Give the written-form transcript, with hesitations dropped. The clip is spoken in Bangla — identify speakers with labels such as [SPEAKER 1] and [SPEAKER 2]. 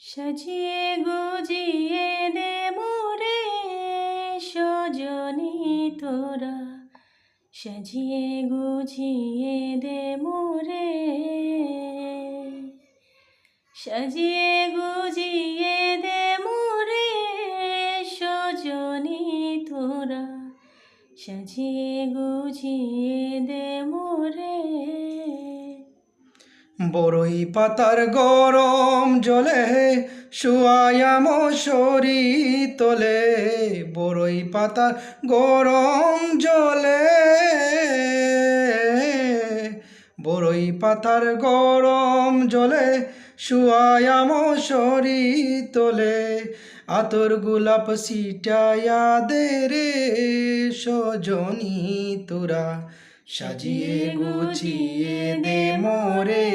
[SPEAKER 1] সাজিয়ে গুজিয়ে দে মোরে সজনী তোরা, সাজিয়ে গুজিয়ে দে মোরে, সাজিয়ে গুজিয়ে দে মোরে সজনী তোরা, সাজিয়ে গুজিয়ে দে মোরে।
[SPEAKER 2] বরই পাতার গরম জলে শুয়ায়া মশরি তোলে, বরই পাতার গরম জলে, বরই পাতার গরম জলে শুয়ায়া মশরি তোলে, আতর গোলাপ ছিটায়া দে রে সজনী তোরা, সাজিয়ে গুছিয়ে দে মোরে।